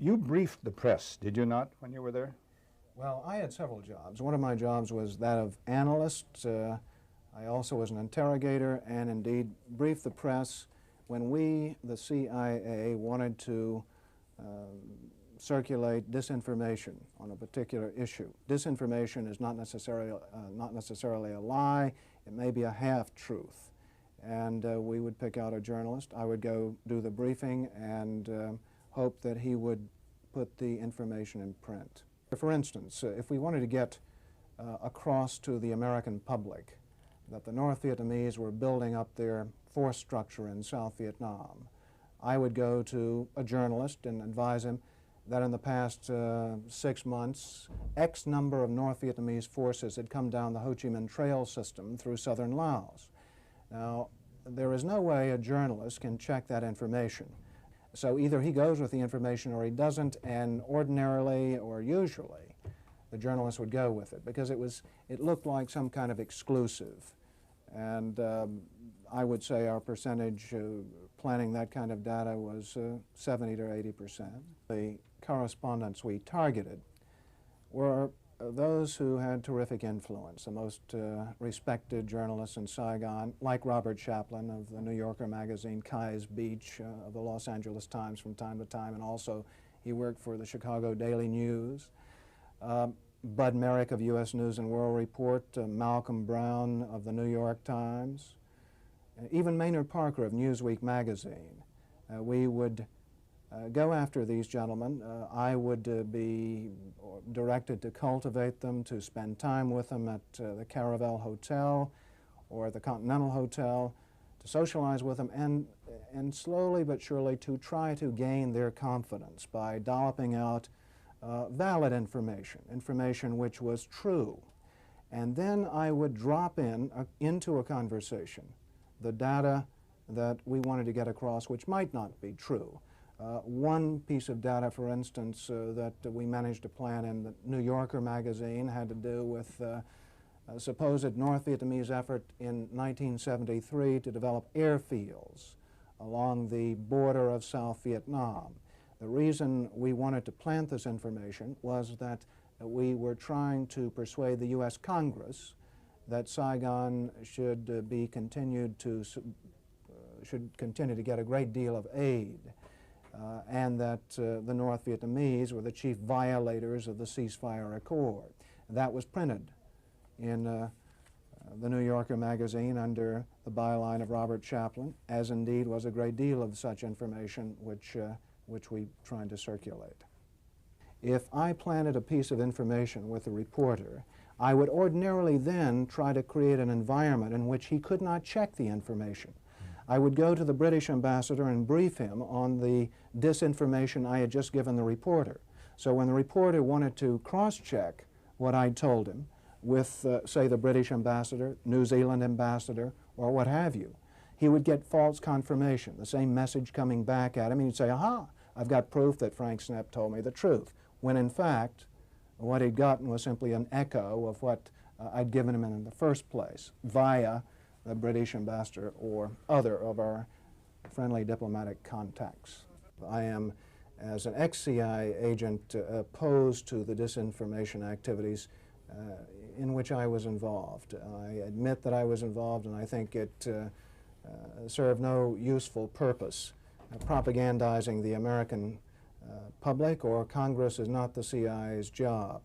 You briefed the press, did you not, when you were there? Well, I had several jobs. One of my jobs was that of analyst. I also was an interrogator and indeed briefed the press when we, the CIA, wanted to circulate disinformation on a particular issue. Disinformation is not necessarily a lie. It may be a half-truth. And we would pick out a journalist. I would go do the briefing and hope that he would put the information in print. For instance, if we wanted to get across to the American public that the North Vietnamese were building up their force structure in South Vietnam, I would go to a journalist and advise him that in the past 6 months, X number of North Vietnamese forces had come down the Ho Chi Minh Trail system through southern Laos. Now, there is no way a journalist can check that information. So either he goes with the information or he doesn't, and ordinarily or usually the journalist would go with it because it looked like some kind of exclusive. And I would say our percentage planning that kind of data was 70 to 80%. The correspondents we targeted were those who had terrific influence, the most respected journalists in Saigon, like Robert Chaplin of the New Yorker magazine, Kai's Beach of the Los Angeles Times from time to time, and also he worked for the Chicago Daily News. Bud Merrick of U.S. News and World Report, Malcolm Brown of the New York Times, even Maynard Parker of Newsweek magazine. We would go after these gentlemen. I would be directed to cultivate them, to spend time with them at the Caravel Hotel or the Continental Hotel, to socialize with them, and slowly but surely to try to gain their confidence by dolloping out valid information which was true. And then I would drop into a conversation the data that we wanted to get across which might not be true. One piece of data, for instance, that we managed to plant in the New Yorker magazine had to do with a supposed North Vietnamese effort in 1973 to develop airfields along the border of South Vietnam. The reason we wanted to plant this information was that we were trying to persuade the U.S. Congress that Saigon should continue to get a great deal of aid, and that the North Vietnamese were the chief violators of the ceasefire accord. That was printed in the New Yorker magazine under the byline of Robert Chaplin, as indeed was a great deal of such information which we tried to circulate. If I planted a piece of information with a reporter, I would ordinarily then try to create an environment in which he could not check the information. I would go to the British ambassador and brief him on the disinformation I had just given the reporter. So when the reporter wanted to cross-check what I'd told him with, say, the British ambassador, New Zealand ambassador, or what have you, he would get false confirmation, the same message coming back at him, and he'd say, aha, I've got proof that Frank Snepp told me the truth, when in fact what he'd gotten was simply an echo of what I'd given him in the first place via the British ambassador or other of our friendly diplomatic contacts. I am, as an ex-CIA agent, opposed to the disinformation activities in which I was involved. I admit that I was involved, and I think it served no useful purpose. Propagandizing the American public or Congress is not the CIA's job.